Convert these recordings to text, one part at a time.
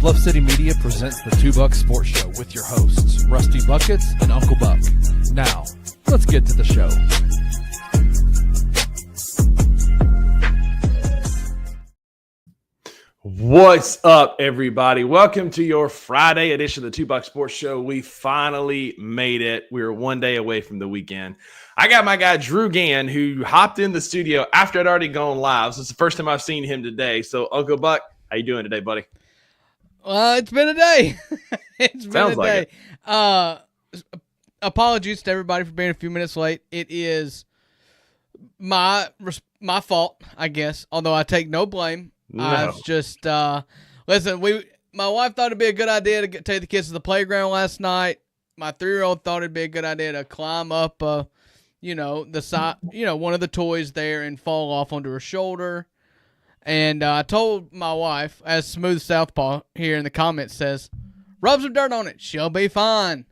Bluff City Media presents the Two Buck Sports Show with your hosts, Rusty Buckets and Uncle Buck. Now, let's get to the show. What's up, everybody? Welcome to your Friday edition of the Two Buck Sports Show. We finally made it. We were one day away from the weekend. I got my guy Drew Gann, who hopped in the studio after I'd already gone live. So it's the first time I've seen him today. So, Uncle Buck, how you doing today, buddy? It's been a day. Sounds like it. Apologies to everybody for being a few minutes late. It is my fault, I guess, although I take no blame. No. I was just, listen, my wife thought it'd be a good idea to take the kids to the playground last night. My 3-year-old thought it'd be a good idea to climb up, the side, one of the toys there and fall off onto her shoulder. And I told my wife, as Smooth Southpaw here in the comments says, rub some dirt on it. She'll be fine.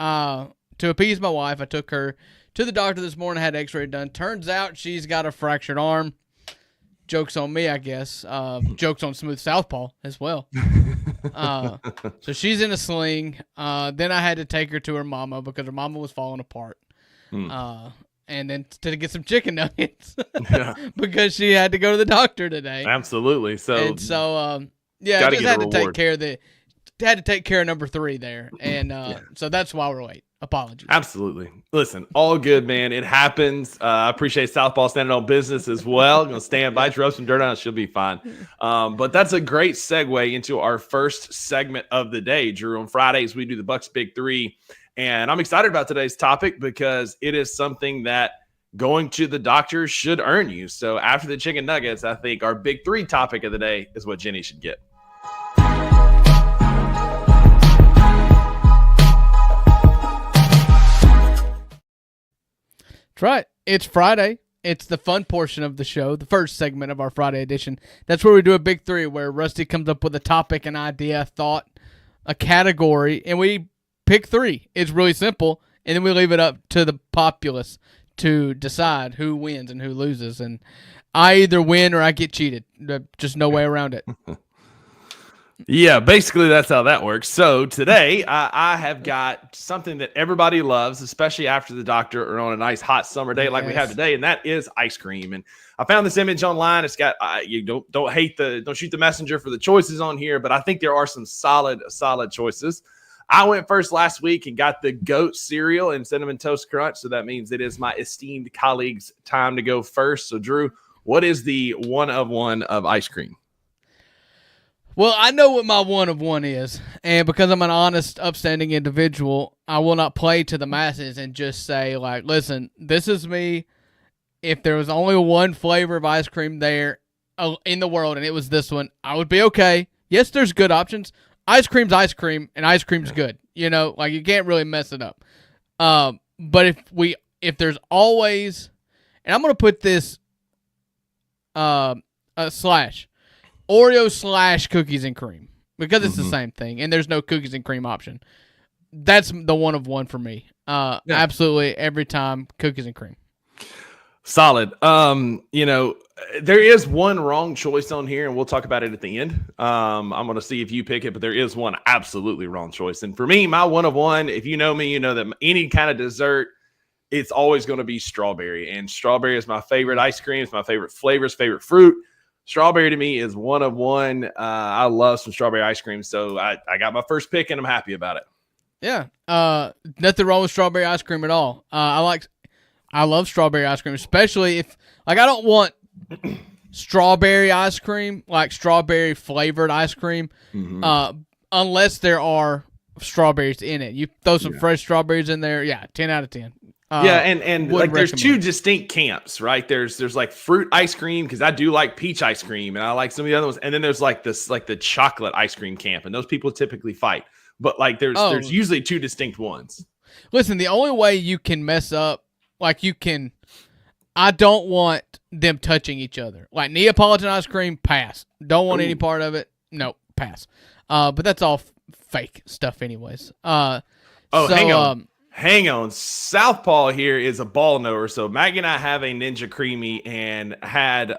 To appease my wife, I took her to the doctor this morning, had x-ray done. Turns out she's got a fractured arm. Joke's on me, I guess. Joke's on Smooth Southpaw as well. So she's in a sling. Then I had to take her to her mama because her mama was falling apart. And then to get some chicken nuggets because she had to go to the doctor today. Absolutely. I just had to take care of number 3 there. And so that's why we're late. Apologies. Absolutely. Listen, all good, man. It happens. I appreciate Southpaw standing on business as well. Going to stand by, rub some dirt on it. She'll be fine. But that's a great segue into our first segment of the day. Drew, on Fridays, we do the Bucks Big Three. And I'm excited about today's topic because it is something that going to the doctor should earn you. So after the chicken nuggets, I think our Big Three topic of the day is what Jenny should get. That's right. It's Friday. It's the fun portion of the show, the first segment of our Friday edition. That's where we do a Big Three, where Rusty comes up with a topic, an idea, a thought, a category, and we pick 3. It's really simple, and then we leave it up to the populace to decide who wins and who loses. And I either win or I get cheated. Just no way around it. Yeah, basically that's how that works. So today I have got something that everybody loves, especially after the doctor or on a nice hot summer day like we have today, and that is ice cream. And I found this image online. It's got you don't shoot the messenger for the choices on here, but I think there are some solid choices. I went first last week and got the goat cereal and cinnamon toast crunch, so that means it is my esteemed colleague's time to go first. So Drew, what is the one of ice cream? Well, I know what my one of one is, and because I'm an honest, upstanding individual, I will not play to the masses and just say, like, listen, this is me. If there was only one flavor of ice cream there in the world and it was this one, I would be okay. Yes, there's good options. Ice cream's ice cream, and ice cream's good. You can't really mess it up. But if there's always, and I'm going to put this slash, Oreo / cookies and cream, because it's the same thing, and there's no cookies and cream option. That's the one of one for me. Absolutely every time, cookies and cream. Solid. There is one wrong choice on here, and we'll talk about it at the end. I'm going to see if you pick it, but there is one absolutely wrong choice. And for me, my one of one, if you know me, you know that any kind of dessert, it's always going to be strawberry. And strawberry is my favorite ice cream. It's my favorite flavors, favorite fruit. Strawberry to me is one of one. I love some strawberry ice cream, so I got my first pick, and I'm happy about it. Yeah, nothing wrong with strawberry ice cream at all. I love strawberry ice cream, especially if, I don't want strawberry ice cream, like strawberry flavored ice cream, unless there are strawberries in it. You throw some fresh strawberries in there, 10 out of 10. And like there's 2 distinct camps, right? There's like fruit ice cream, because I do like peach ice cream, and I like some of the other ones. And then there's like the chocolate ice cream camp, and those people typically fight. But like there's usually 2 distinct ones. Listen, the only way you can mess up, I don't want them touching each other. Like Neapolitan ice cream, pass. Don't want any part of it. No, pass. But that's all fake stuff anyways. Hang on. Southpaw here is a ball knower. So Maggie and I have a Ninja Creamy and had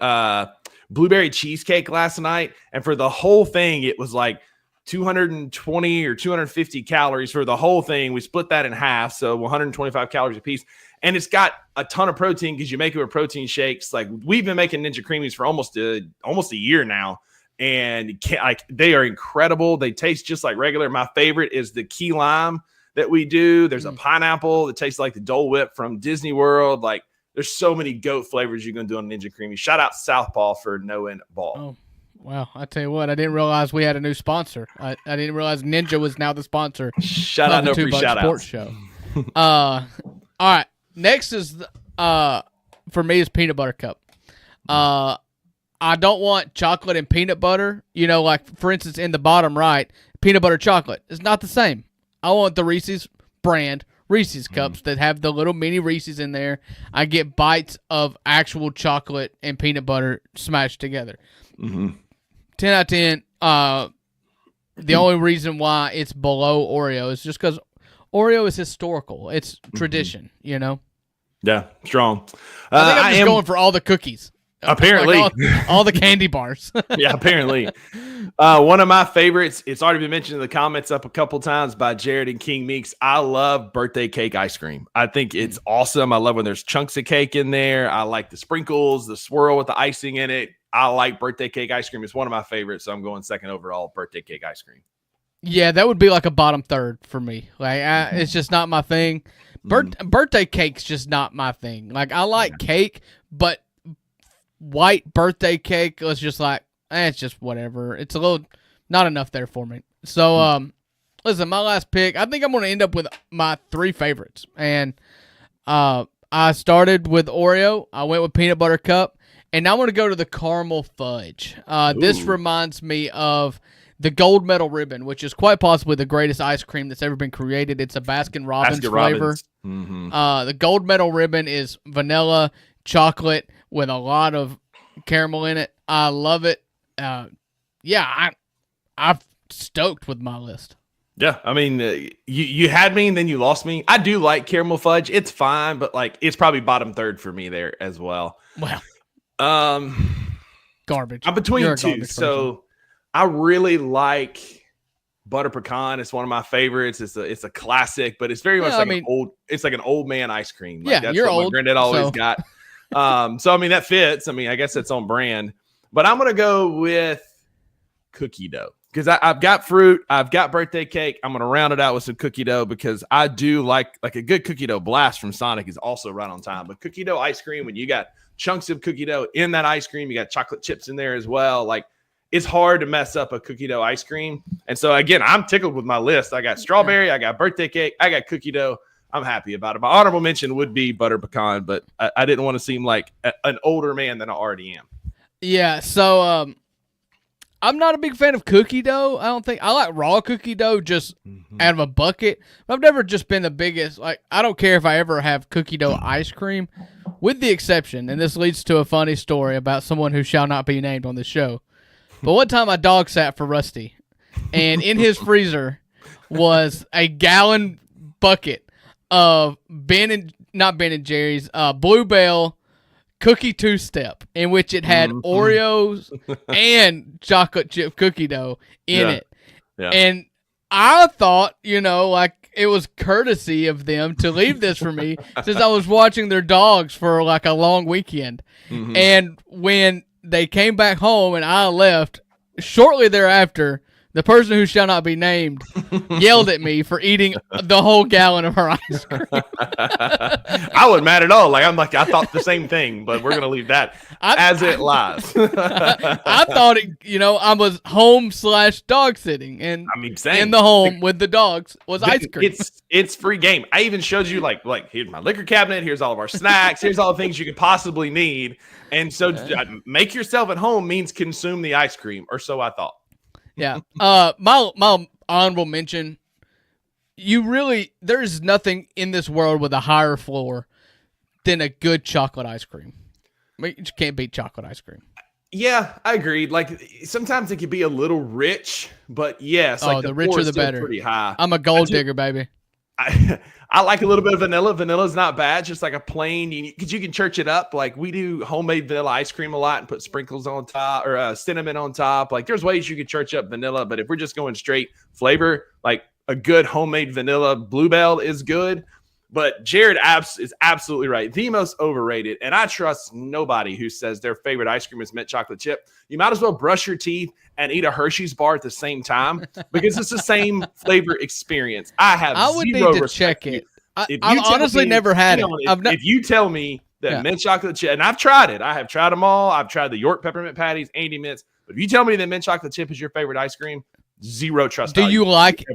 blueberry cheesecake last night. And for the whole thing, it was like 220 or 250 calories for the whole thing. We split that in half, so 125 calories a piece. And it's got a ton of protein because you make it with protein shakes. Like, we've been making Ninja Creamies for almost a year now, and they are incredible. They taste just like regular. My favorite is the key lime that we do. There's a pineapple that tastes like the Dole Whip from Disney World. Like, there's so many goat flavors you can do on Ninja Creamy. Shout out Southpaw for knowing ball. Oh. Wow, I tell you what, I didn't realize we had a new sponsor. I didn't realize Ninja was now the sponsor. Shout out, no free shout Sports Show. All right, next is for me is peanut butter cup. I don't want chocolate and peanut butter. You know, like for instance, in the bottom right, peanut butter chocolate. It's not the same. I want the Reese's brand Reese's cups that have the little mini Reese's in there. I get bites of actual chocolate and peanut butter smashed together. 10 out of 10. The only reason why it's below Oreo is just because Oreo is historical. It's tradition, you know? Yeah, strong. I think I'm just going for all the cookies. Apparently. Like all the candy bars. Yeah, apparently. One of my favorites, it's already been mentioned in the comments up a couple times by Jared and King Meeks. I love birthday cake ice cream. I think it's awesome. I love when there's chunks of cake in there. I like the sprinkles, the swirl with the icing in it. I like birthday cake ice cream. It's one of my favorites, so I'm going second overall, birthday cake ice cream. Yeah, that would be like a bottom third for me. Like, it's just not my thing. Birthday cake's just not my thing. Like, I like cake, but white birthday cake was just like, it's just whatever. It's a little not enough there for me. So, listen, my last pick, I think I'm going to end up with my three favorites. And I started with Oreo. I went with peanut butter cup. And now I'm going to go to the caramel fudge. This reminds me of the gold medal ribbon, which is quite possibly the greatest ice cream that's ever been created. It's a Baskin-Robbins flavor. The gold medal ribbon is vanilla chocolate with a lot of caramel in it. I love it. I'm stoked with my list. Yeah, I mean, you had me and then you lost me. I do like caramel fudge. It's fine, but like it's probably bottom third for me there as well. Well. Garbage. I'm between two. So I really like butter pecan. It's one of my favorites. It's a classic, but it's very much it's like an old man ice cream. Like, that's you're what old. My granddad always got. So I mean that fits. I mean, I guess that's on brand. But I'm gonna go with cookie dough. Because I've got fruit, I've got birthday cake. I'm gonna round it out with some cookie dough because I do like a good cookie dough blast from Sonic is also right on time. But cookie dough ice cream, when you got chunks of cookie dough in that ice cream, you got chocolate chips in there as well. Like, it's hard to mess up a cookie dough ice cream. And so again, I'm tickled with my list. I got strawberry, I got birthday cake, I got cookie dough. I'm happy about it. My honorable mention would be butter pecan, but I didn't want to seem like an older man than I already am. Yeah, so I'm not a big fan of cookie dough. I don't think I like raw cookie dough just out of a bucket. I've never just been the biggest. Like, I don't care if I ever have cookie dough ice cream, with the exception, and this leads to a funny story about someone who shall not be named on this show. But one time I dog sat for Rusty, and in his freezer was a gallon bucket of not Ben and Jerry's, Bluebell cookie two-step, in which it had Oreos and chocolate chip cookie dough in it. Yeah. And I thought, like it was courtesy of them to leave this for me since I was watching their dogs for like a long weekend. And when they came back home and I left, shortly thereafter, the person who shall not be named yelled at me for eating the whole gallon of her ice cream. I wasn't mad at all. I thought the same thing, but we're going to leave that as it lies. I thought I was home/dog sitting, and in the home with the dogs was ice cream. It's free game. I even showed you like here's my liquor cabinet. Here's all of our snacks. Here's all the things you could possibly need. And so make yourself at home means consume the ice cream, or so I thought. Yeah. My honorable mention, there's nothing in this world with a higher floor than a good chocolate ice cream. I mean, you just can't beat chocolate ice cream. Yeah, I agreed. Like, sometimes it can be a little rich, but yes. The richer the better. Pretty high. I'm a gold digger, baby. I like a little bit of vanilla. Vanilla is not bad. Just like a plain, because you can church it up. Like we do homemade vanilla ice cream a lot and put sprinkles on top or cinnamon on top. Like there's ways you can church up vanilla, but if we're just going straight flavor, like a good homemade vanilla Bluebell is good. But Jared is absolutely right. The most overrated. And I trust nobody who says their favorite ice cream is mint chocolate chip. You might as well brush your teeth and eat a Hershey's bar at the same time because it's the same flavor experience. I would need to check it. I've honestly never had it. If you tell me that mint chocolate chip, and I've tried it. I have tried them all. I've tried the York peppermint patties, Andy Mints. But if you tell me that mint chocolate chip is your favorite ice cream, zero trust. Do you like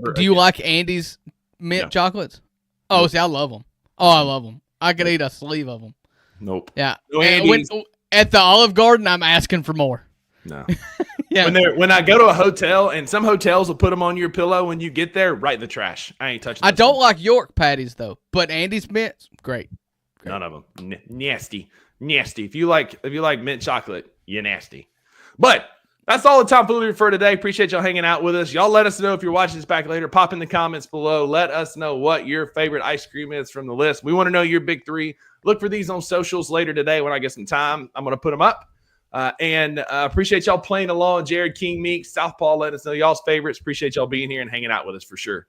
Andy's mint chocolates? Oh, see, I love them. Oh, I love them. I could eat a sleeve of them. Nope. Yeah. No, at the Olive Garden, I'm asking for more. No. Yeah. When I go to a hotel, and some hotels will put them on your pillow when you get there, right in the trash. I ain't touching. I don't like York patties though, but Andy's mints, great. None of them. Nasty. If you like mint chocolate, you're nasty. But that's all the time for today. Appreciate y'all hanging out with us. Y'all let us know if you're watching this back later. Pop in the comments below. Let us know what your favorite ice cream is from the list. We want to know your big three. Look for these on socials later today when I get some time. I'm going to put them up. And appreciate y'all playing along. Jared, King, Meek, Southpaw, let us know y'all's favorites. Appreciate y'all being here and hanging out with us for sure.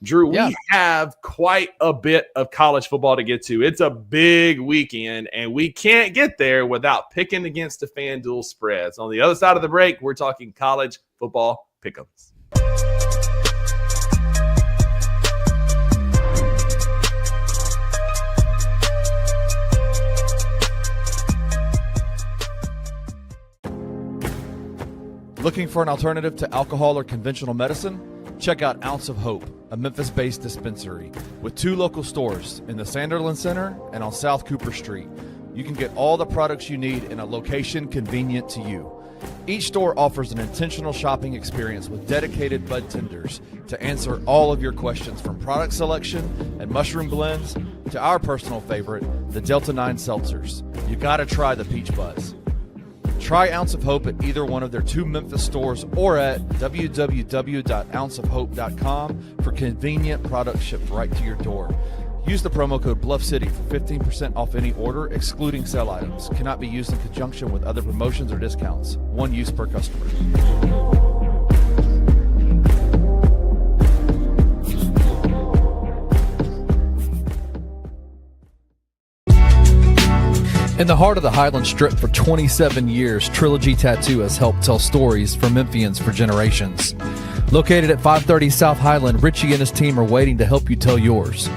Drew, we have quite a bit of college football to get to. It's a big weekend, and we can't get there without picking against the FanDuel spreads. On the other side of the break, we're talking college football pick'ems. Looking for an alternative to alcohol or conventional medicine? Check out Ounce of Hope, a Memphis-based dispensary with 2 local stores in the Sanderland Center and on South Cooper Street. You can get all the products you need in a location convenient to you. Each store offers an intentional shopping experience with dedicated bud tenders to answer all of your questions, from product selection and mushroom blends to our personal favorite, the Delta 9 seltzers. You gotta try the Peach Buzz. Try Ounce of Hope at either one of their 2 Memphis stores or at www.ounceofhope.com for convenient products shipped right to your door. Use the promo code BluffCity for 15% off any order, excluding sale items. Cannot be used in conjunction with other promotions or discounts. One use per customer. In the heart of the Highland Strip for 27 years, Trilogy Tattoo has helped tell stories for Memphians for generations. Located at 530 South Highland, Richie and his team are waiting to help you tell yours.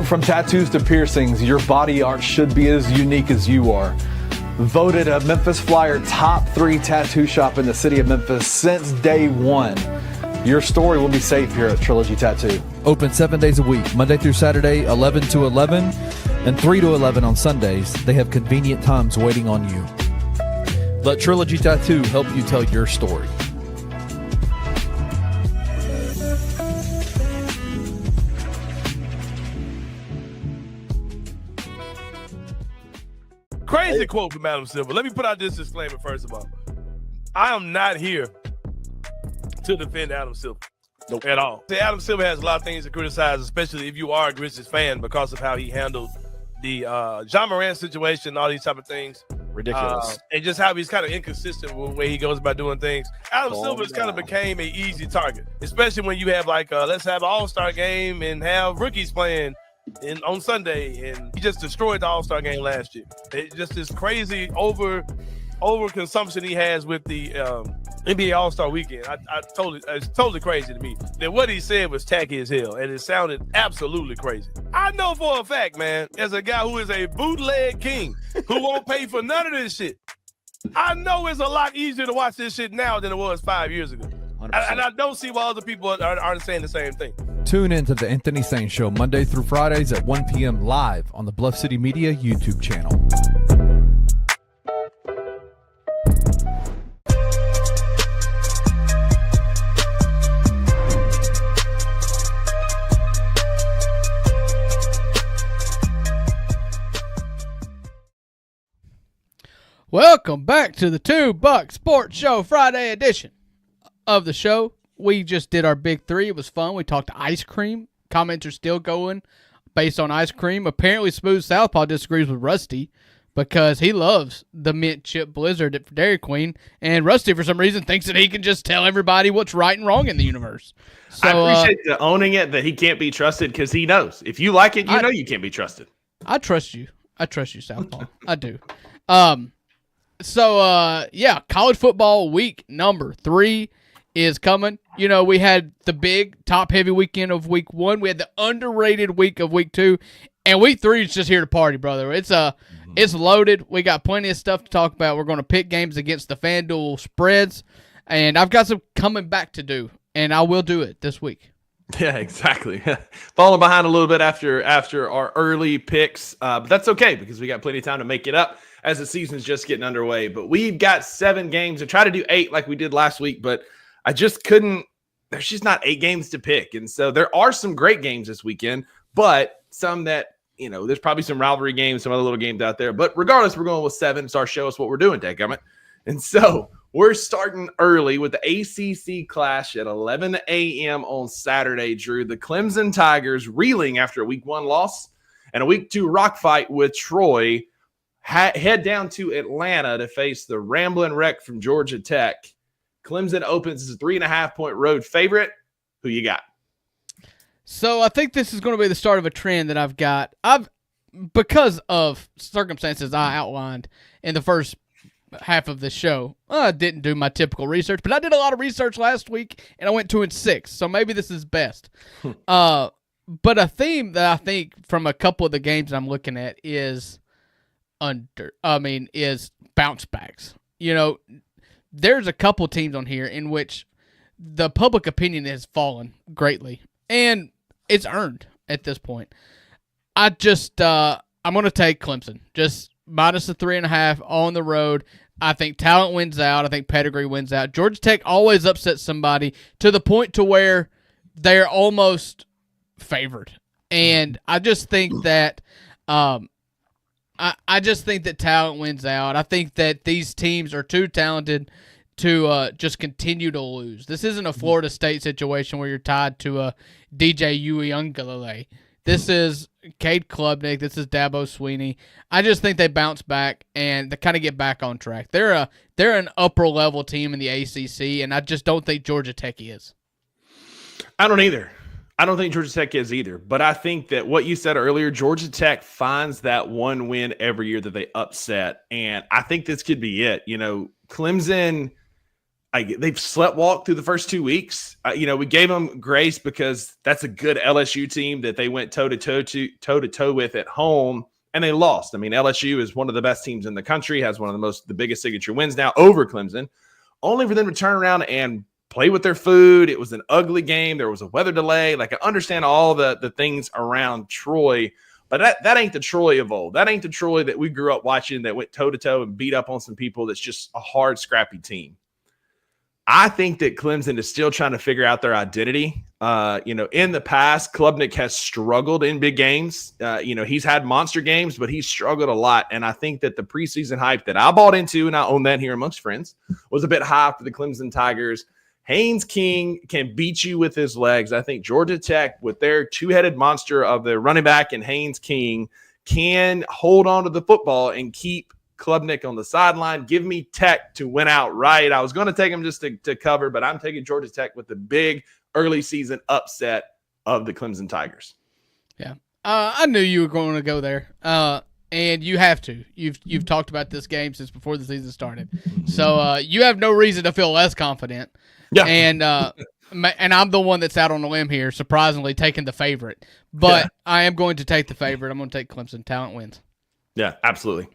From tattoos to piercings, your body art should be as unique as you are. Voted a Memphis Flyer top 3 tattoo shop in the city of Memphis since day one. Your story will be safe here at Trilogy Tattoo. Open 7 days a week, Monday through Saturday, 11 to 11, and 3 to 11 on Sundays. They have convenient times waiting on you. Let Trilogy Tattoo help you tell your story. Crazy quote from Adam Silver. Let me put out this disclaimer first of all. I am not here to defend Adam Silver at all. See, Adam Silver has a lot of things to criticize, especially if you are a Grizzlies fan, because of how he handled the John Moran situation and all these type of things. Ridiculous. And just how he's kind of inconsistent with the way he goes about doing things. Adam Silver's kind of became an easy target, especially when you have let's have an all-star game and have rookies playing on Sunday, and he just destroyed the All-Star game last year. It just this crazy over consumption he has with the NBA All-Star weekend. It's totally crazy to me. That what he said was tacky as hell, and it sounded absolutely crazy. I know for a fact, man, as a guy who is a bootleg king who won't pay for none of this shit, I know it's a lot easier to watch this shit now than it was 5 years ago. And I don't see why other people aren't saying the same thing. Tune in to the Anthony Sain Show Monday through Fridays at 1 p.m. live on the Bluff City Media YouTube channel. Welcome back to the $2 Sports Show Friday edition of the show. We just did our big 3. It was fun. We talked ice cream, comments are still going based on ice cream. Apparently, Smooth Southpaw disagrees with Rusty because he loves the mint chip blizzard at Dairy Queen, and Rusty, for some reason, thinks that he can just tell everybody what's right and wrong in the universe. So, I appreciate the owning it that he can't be trusted because he knows. If you like it, you know you can't be trusted. I trust you. I trust you, Southpaw. I do. College football week number 3 is coming. You know, we had the big top-heavy weekend of week 1. We had the underrated week of week 2. And week 3 is just here to party, brother. It's loaded. We got plenty of stuff to talk about. We're going to pick games against the FanDuel spreads. And I've got some coming back to do. And I will do it this week. Yeah, exactly. Falling behind a little bit after our early picks. But that's okay because we got plenty of time to make it up as the season's just getting underway. But we've got 7 games. I tried to do 8 like we did last week, but I just couldn't. There's just not 8 games to pick. And so there are some great games this weekend, but some that, you know, there's probably some rivalry games, some other little games out there. But regardless, we're going with 7. It's our show us what we're doing, dadgummit. And so we're starting early with the ACC clash at 11 a.m. on Saturday, Drew. The Clemson Tigers reeling after a week 1 loss and a week 2 rock fight with Troy head down to Atlanta to face the Ramblin' Wreck from Georgia Tech. Clemson opens as a 3.5-point road favorite. Who you got? So I think this is going to be the start of a trend that I've got. Because of circumstances I outlined in the first half of the show, I didn't do my typical research, but I did a lot of research last week, and I went 2-6. So maybe this is best. But a theme that I think from a couple of the games I'm looking at is bounce backs. You know, there's a couple teams on here in which the public opinion has fallen greatly, and it's earned at this point. I'm going to take Clemson, just minus the 3.5 on the road. I think talent wins out. I think pedigree wins out. Georgia Tech always upsets somebody to the point to where they're almost favored, and I just think that I just think that talent wins out. I think that these teams are too talented to just continue to lose. This isn't a Florida State situation where you're tied to a DJ Uiagalelei. This is Cade Klubnik. This is Dabo Sweeney. I just think they bounce back and they kind of get back on track. They're an upper level team in the ACC, and I just don't think Georgia Tech is. I don't either. I don't think Georgia Tech is either. But I think that what you said earlier, Georgia Tech finds that one win every year that they upset, and I think this could be it. You know, Clemson, they've sleptwalked through the first 2 weeks. We gave them grace because that's a good LSU team that they went toe-to-toe with at home, and they lost. I mean, LSU is one of the best teams in the country, has one of the biggest signature wins now over Clemson, only for them to turn around and play with their food. It was an ugly game. There was a weather delay. I understand all the things around Troy, but that ain't the Troy of old. That ain't the Troy that we grew up watching that went toe-to-toe and beat up on some people. That's just a hard, scrappy team. I think that Clemson is still trying to figure out their identity. In the past, Klubnik has struggled in big games. He's had monster games, but he's struggled a lot. And I think that the preseason hype that I bought into, and I own that here amongst friends, was a bit high for the Clemson Tigers. Haynes King can beat you with his legs. I think Georgia Tech, with their two-headed monster of the running back and Haynes King, can hold on to the football and keep Klubnik on the sideline. Give me Tech to win outright. I was going to take him just to cover, but I'm taking Georgia Tech with the big early season upset of the Clemson Tigers. Yeah. I knew you were going to go there. And you have to. You've talked about this game since before the season started. So you have no reason to feel less confident. Yeah. And I'm the one that's out on the limb here, surprisingly taking the favorite. But I am going to take the favorite. I'm going to take Clemson. Talent wins. Yeah, absolutely.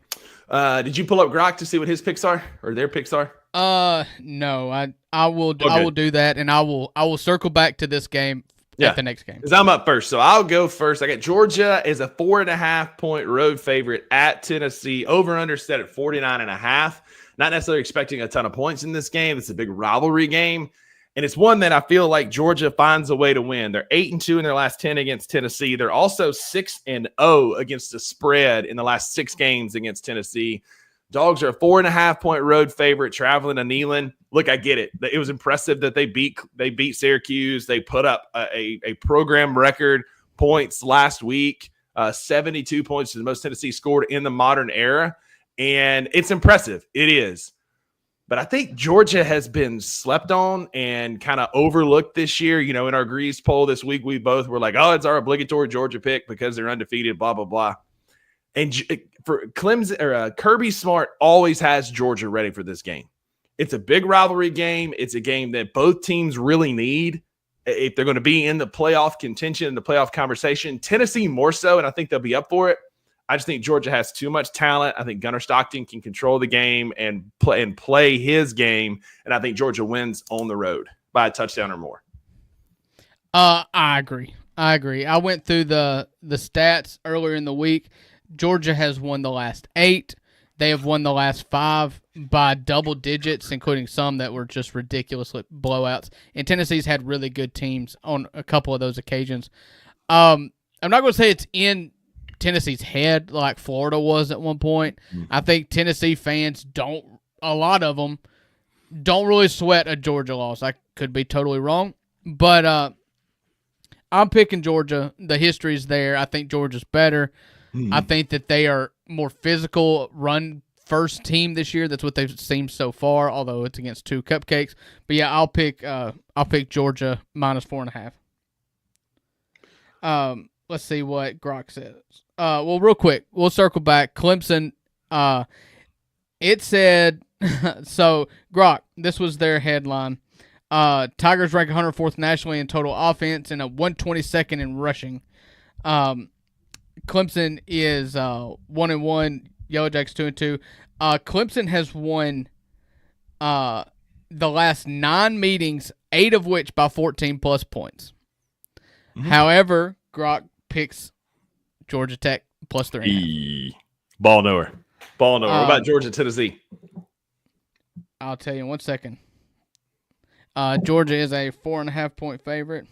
Did you pull up Grok to see what his picks are or their picks are? No. I will do that, and I will circle back to this game at the next game. Because I'm up first, so I'll go first. I got Georgia is a 4.5-point road favorite at Tennessee. Over/under set at 49.5. Not necessarily expecting a ton of points in this game. It's a big rivalry game, and it's one that I feel like Georgia finds a way to win. They're 8-2 in their last 10 against Tennessee. They're also 6-0 against the spread in the last 6 games against Tennessee. Dogs are a 4.5-point road favorite traveling to Neyland. Look, I get it. It was impressive that they beat Syracuse. They put up a program record points last week, 72 points, the most Tennessee scored in the modern era. And it's impressive. It is. But I think Georgia has been slept on and kind of overlooked this year. You know, in our Grease poll this week, we both were like, oh, it's our obligatory Georgia pick because they're undefeated, blah, blah, blah. And for Clemson or Kirby Smart always has Georgia ready for this game. It's a big rivalry game. It's a game that both teams really need if they're going to be in the playoff contention, in the playoff conversation. Tennessee more so, and I think they'll be up for it. I just think Georgia has too much talent. I think Gunnar Stockton can control the game and play his game, and I think Georgia wins on the road by a touchdown or more. I agree. I went through the stats earlier in the week. Georgia has won the last 8. They have won the last 5 by double digits, including some that were just ridiculous blowouts. And Tennessee's had really good teams on a couple of those occasions. I'm not going to say it's in Tennessee's head like Florida was at one point. I think Tennessee fans a lot of them don't really sweat a Georgia loss. I could be totally wrong, but I'm picking Georgia. The history's there. I think Georgia's better. I think that they are more physical run first team this year. That's what they've seemed so far, although it's against 2 cupcakes. But yeah, I'll pick Georgia minus 4.5. Let's see what Grok says. Well, real quick, we'll circle back. Clemson, it said, so Grok, this was their headline. Tigers rank 104th nationally in total offense and a 122nd in rushing. Clemson is 1-1. Yellow Jackets 2-2. Clemson has won the last 9 meetings, 8 of which by 14-plus points. However, Grok picks Georgia Tech plus 3.5. Ball knower. What about Georgia, Tennessee? I'll tell you in 1 second. Georgia is a 4.5-point favorite.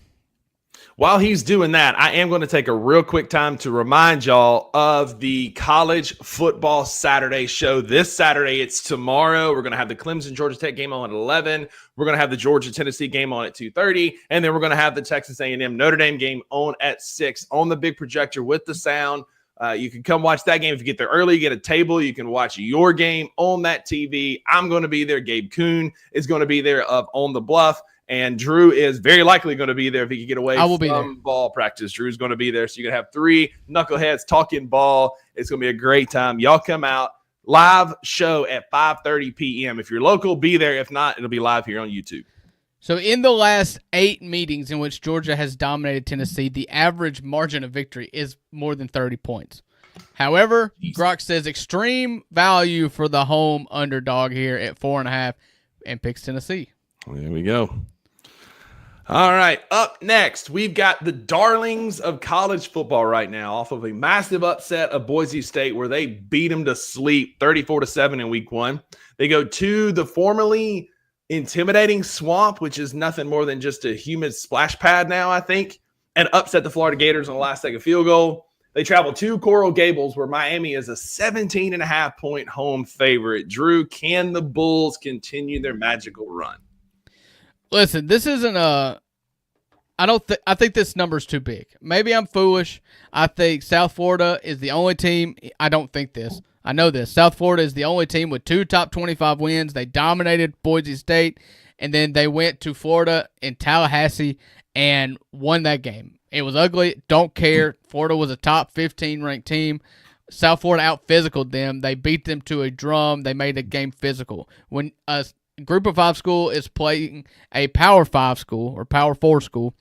While he's doing that, I am going to take a real quick time to remind y'all of the College Football Saturday show. This Saturday, it's tomorrow. We're going to have the Clemson-Georgia Tech game on at 11. We're going to have the Georgia-Tennessee game on at 2:30. And then we're going to have the Texas A&M Notre Dame game on at 6 on the big projector with the sound. You can come watch that game. If you get there early, you get a table. You can watch your game on that TV. I'm going to be there. Gabe Kuhn is going to be there of On the Bluff. And Drew is very likely going to be there if he can get away from ball practice. Drew's going to be there. So you're going to have 3 knuckleheads talking ball. It's going to be a great time. Y'all come out. Live show at 5:30 p.m. If you're local, be there. If not, it'll be live here on YouTube. So in the last 8 meetings in which Georgia has dominated Tennessee, the average margin of victory is more than 30 points. However, Grok says extreme value for the home underdog here at 4.5 and picks Tennessee. There we go. All right, up next, we've got the darlings of college football right now off of a massive upset of Boise State where they beat them to sleep 34-7 in week 1. They go to the formerly intimidating Swamp, which is nothing more than just a humid splash pad now, I think, and upset the Florida Gators on the last-second field goal. They travel to Coral Gables where Miami is a 17.5-point home favorite. Drew, can the Bulls continue their magical run? Listen, this isn't a – I think this number's too big. Maybe I'm foolish. I think South Florida is the only team – I don't think this. I know this. South Florida is the only team with 2 top 25 wins. They dominated Boise State, and then they went to Florida in Tallahassee and won that game. It was ugly. Don't care. Florida was a top 15 ranked team. South Florida out-physicaled them. They beat them to a drum. They made the game physical. When a Group of 5 school is playing a Power 5 school or Power 4 school,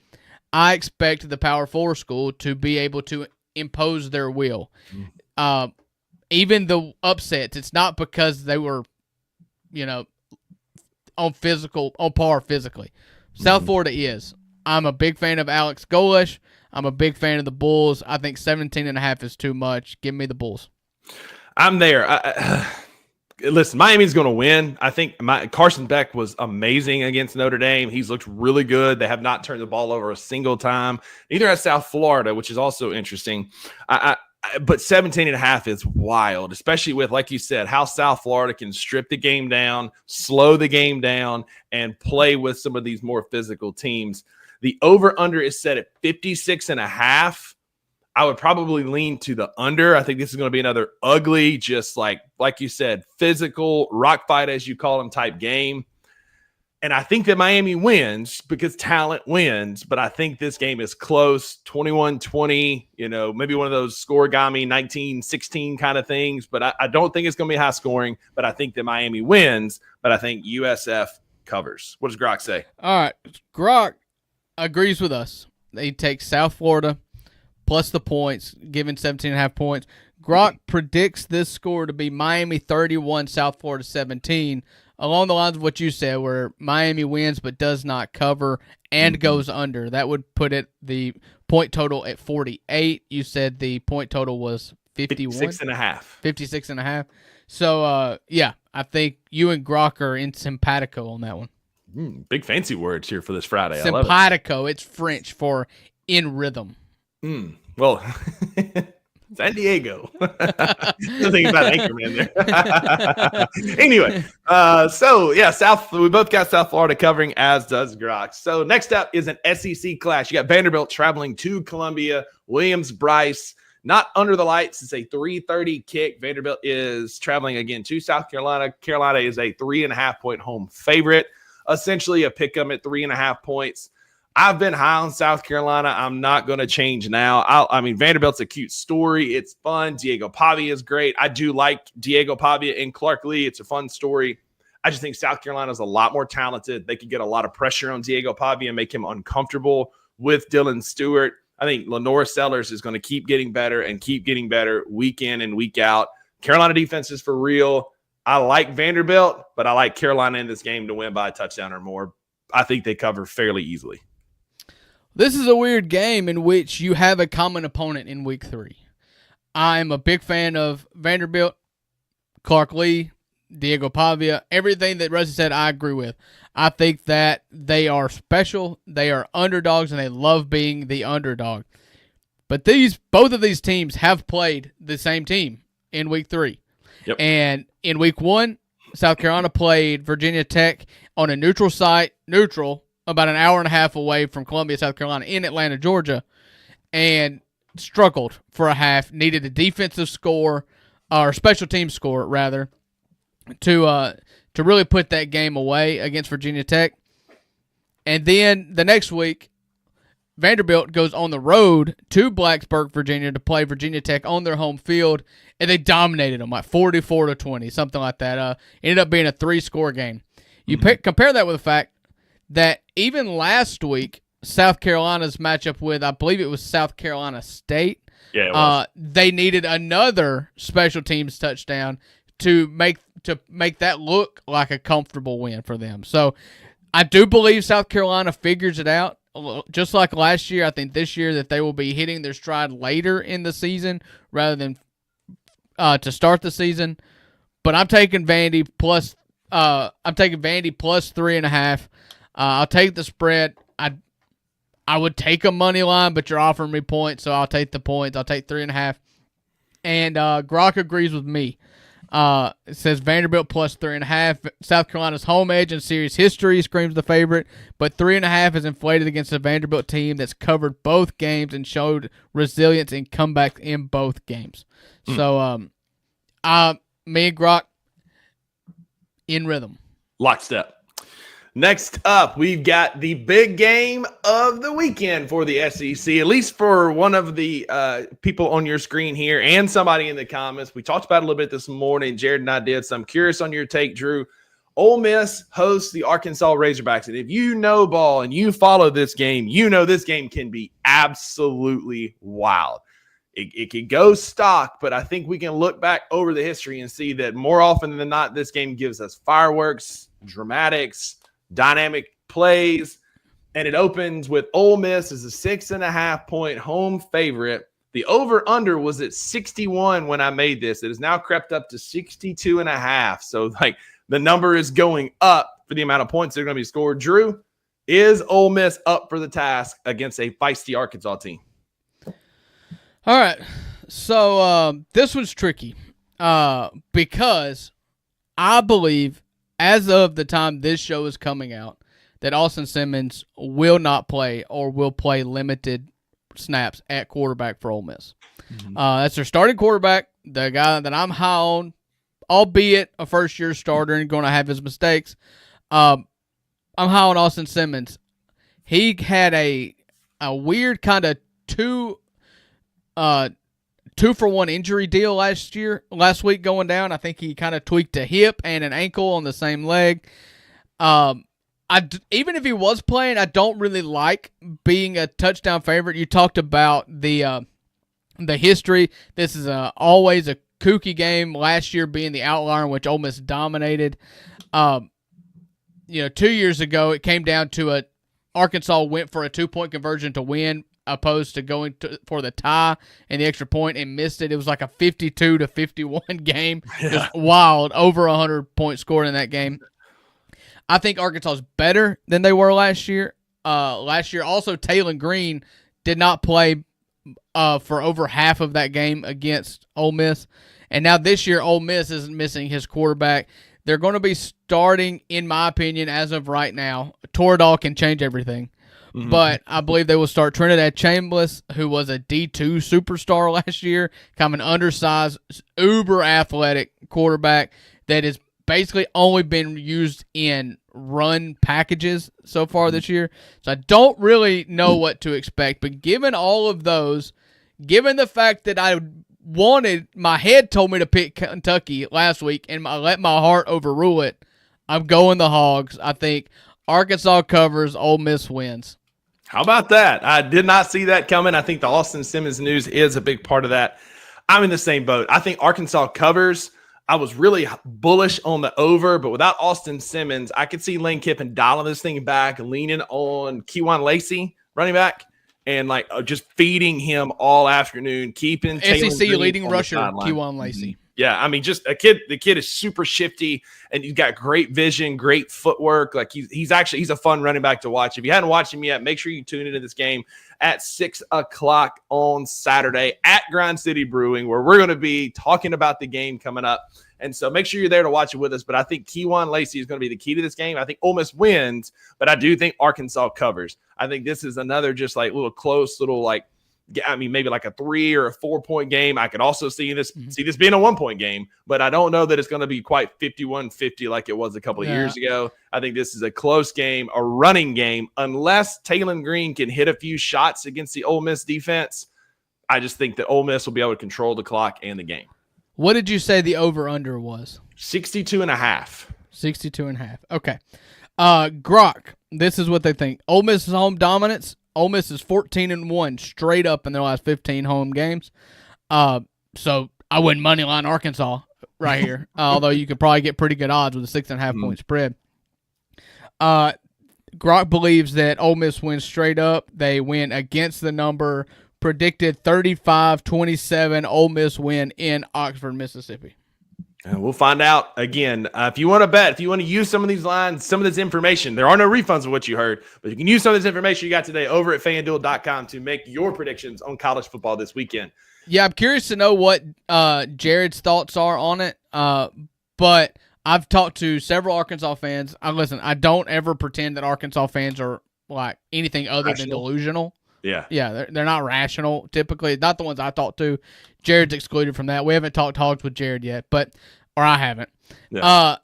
I expect the Power 4 school to be able to impose their will. Even the upsets, it's not because they were, on par physically. South Florida is. I'm a big fan of Alex Golesh. I'm a big fan of the Bulls. I think 17.5 is too much. Give me the Bulls. I'm there. Listen, Miami's going to win. I think Carson Beck was amazing against Notre Dame. He's looked really good. They have not turned the ball over a single time. Neither has South Florida, which is also interesting. But 17.5 is wild, especially with, like you said, how South Florida can strip the game down, slow the game down, and play with some of these more physical teams. The over-under is set at 56.5. I would probably lean to the under. I think this is going to be another ugly, just like you said, physical, rock fight, as you call them, type game. And I think that Miami wins because talent wins, but I think this game is close, 21-20, maybe one of those scoregami 19-16 kind of things. But I don't think it's going to be high scoring, but I think that Miami wins, but I think USF covers. What does Grok say? All right. Grok agrees with us. He takes South Florida plus the points, given 17.5 points. Grok predicts this score to be Miami 31, South Florida 17, along the lines of what you said, where Miami wins but does not cover and goes under. That would put the point total at 48. You said the point total was 51? 56.5. So, I think you and Grok are in simpatico on that one. Big fancy words here for this Friday. Simpatico, it's French for in rhythm. Well, San Diego. Thinking about Anchorman there. Anyway, we both got South Florida covering, as does Grok. So next up is an SEC clash. You got Vanderbilt traveling to Columbia. Williams-Brice, not under the lights. It's a 3:30 kick. Vanderbilt is traveling again to South Carolina. Carolina is a 3.5-point home favorite. Essentially a pick 'em at 3.5 points. I've been high on South Carolina. I'm not going to change now. Vanderbilt's a cute story. It's fun. Diego Pavia is great. I do like Diego Pavia and Clark Lee. It's a fun story. I just think South Carolina's a lot more talented. They could get a lot of pressure on Diego Pavia and make him uncomfortable with Dylan Stewart. I think Lenore Sellers is going to keep getting better and keep getting better week in and week out. Carolina defense is for real. I like Vanderbilt, but I like Carolina in this game to win by a touchdown or more. I think they cover fairly easily. This is a weird game in which you have a common opponent in week 3. I'm a big fan of Vanderbilt, Clark Lee, Diego Pavia. Everything that Rusty said, I agree with. I think that they are special, they are underdogs, and they love being the underdog. But both of these teams have played the same team in week 3. Yep. And in week 1, South Carolina played Virginia Tech on a neutral site, about an hour and a half away from Columbia, South Carolina, in Atlanta, Georgia, and struggled for a half, needed a defensive score, or special team score, rather, to really put that game away against Virginia Tech. And then the next week, Vanderbilt goes on the road to Blacksburg, Virginia, to play Virginia Tech on their home field, and they dominated them, like 44-20, something like that. Ended up being a 3-score game. You compare that with the fact that even last week, South Carolina's matchup with, I believe it was South Carolina State, they needed another special teams touchdown to make that look like a comfortable win for them. So I do believe South Carolina figures it out. Just like last year, I think this year that they will be hitting their stride later in the season rather than to start the season. But I'm taking Vandy plus 3.5. I'll take the spread. I would take a money line, but you're offering me points, so I'll take the points. I'll take 3.5. And Grok agrees with me. It says Vanderbilt plus 3.5. South Carolina's home edge in series history screams the favorite, but 3.5 is inflated against a Vanderbilt team that's covered both games and showed resilience and comeback in both games. So, me and Grok in rhythm. Lockstep. Next up, we've got the big game of the weekend for the SEC, at least for one of the people on your screen here and somebody in the comments. We talked about it a little bit this morning. Jared and I did, so I'm curious on your take, Drew. Ole Miss hosts the Arkansas Razorbacks, and if you know ball and you follow this game, you know this game can be absolutely wild. It can go stock, but I think we can look back over the history and see that more often than not, this game gives us fireworks, dramatics, dynamic plays, and it opens with Ole Miss as a 6.5-point home favorite. The over-under was at 61 when I made this. It has now crept up to 62.5. So, the number is going up for the amount of points that are going to be scored. Drew, is Ole Miss up for the task against a feisty Arkansas team? All right. So this was tricky because I believe, as of the time this show is coming out, that Austin Simmons will not play or will play limited snaps at quarterback for Ole Miss. That's their starting quarterback, the guy that I'm high on, albeit a first-year starter and going to have his mistakes. I'm high on Austin Simmons. He had a weird kind of two-for-one injury deal last week going down. I think he kind of tweaked a hip and an ankle on the same leg. Even if he was playing, I don't really like being a touchdown favorite. You talked about the history. This is always a kooky game. Last year being the outlier in which Ole Miss dominated. 2 years ago it came down to Arkansas went for a 2-point conversion to win, opposed to going for the tie and the extra point and missed it. It was like a 52-51 game. It was wild. Over 100-point scored in that game. I think Arkansas is better than they were last year. Also, Taylon Green did not play for over half of that game against Ole Miss. And now this year, Ole Miss is missing his quarterback. They're going to be starting, in my opinion, as of right now. Toradol can change everything. But I believe they will start Trinidad Chambliss, who was a D2 superstar last year, kind of an undersized, uber athletic quarterback that has basically only been used in run packages so far this year. So I don't really know what to expect. But given all of those, given the fact that my head told me to pick Kentucky last week and I let my heart overrule it, I'm going the Hogs. I think Arkansas covers, Ole Miss wins. How about that? I did not see that coming. I think the Austin Simmons news is a big part of that. I'm in the same boat. I think Arkansas covers. I was really bullish on the over, but without Austin Simmons, I could see Lane Kiffin dialing this thing back, leaning on Kejuan Lacey, running back, and just feeding him all afternoon, keeping SEC leading rusher Kejuan Lacey. Yeah, I mean, just a kid. The kid is super shifty, and he's got great vision, great footwork. Like he's a fun running back to watch. If you hadn't watched him yet, make sure you tune into this game at 6:00 on Saturday at Grind City Brewing, where we're going to be talking about the game coming up. And so make sure you're there to watch it with us. But I think Kejuan Lacey is going to be the key to this game. I think Ole Miss wins, but I do think Arkansas covers. I think this is another just little close maybe like a 3 or a 4 point game. I could also see this being a 1 point game, but I don't know that it's going to be quite 51-50 like it was a couple of years ago. I think this is a close game, a running game, unless Taylon Green can hit a few shots against the Ole Miss defense. I just think that Ole Miss will be able to control the clock and the game. What did you say the over-under was? 62.5. 62.5. Okay. Grok, this is what they think. Ole Miss's home dominance. Ole Miss is 14-1 straight up in their last 15 home games. So I wouldn't moneyline Arkansas right here, although you could probably get pretty good odds with a 6.5 point spread. Grok believes that Ole Miss wins straight up. They win against the number. Predicted 35-27 Ole Miss win in Oxford, Mississippi. We'll find out again. If you want to bet, if you want to use some of these lines, some of this information, there are no refunds of what you heard, but you can use some of this information you got today over at FanDuel.com to make your predictions on college football this weekend. Yeah, I'm curious to know what Jared's thoughts are on it, but I've talked to several Arkansas fans. I don't ever pretend that Arkansas fans are like anything other than delusional. Yeah, they're not rational typically. Not the ones I talked to. Jared's excluded from that. We haven't talked Hogs with Jared yet, or I haven't. Yeah.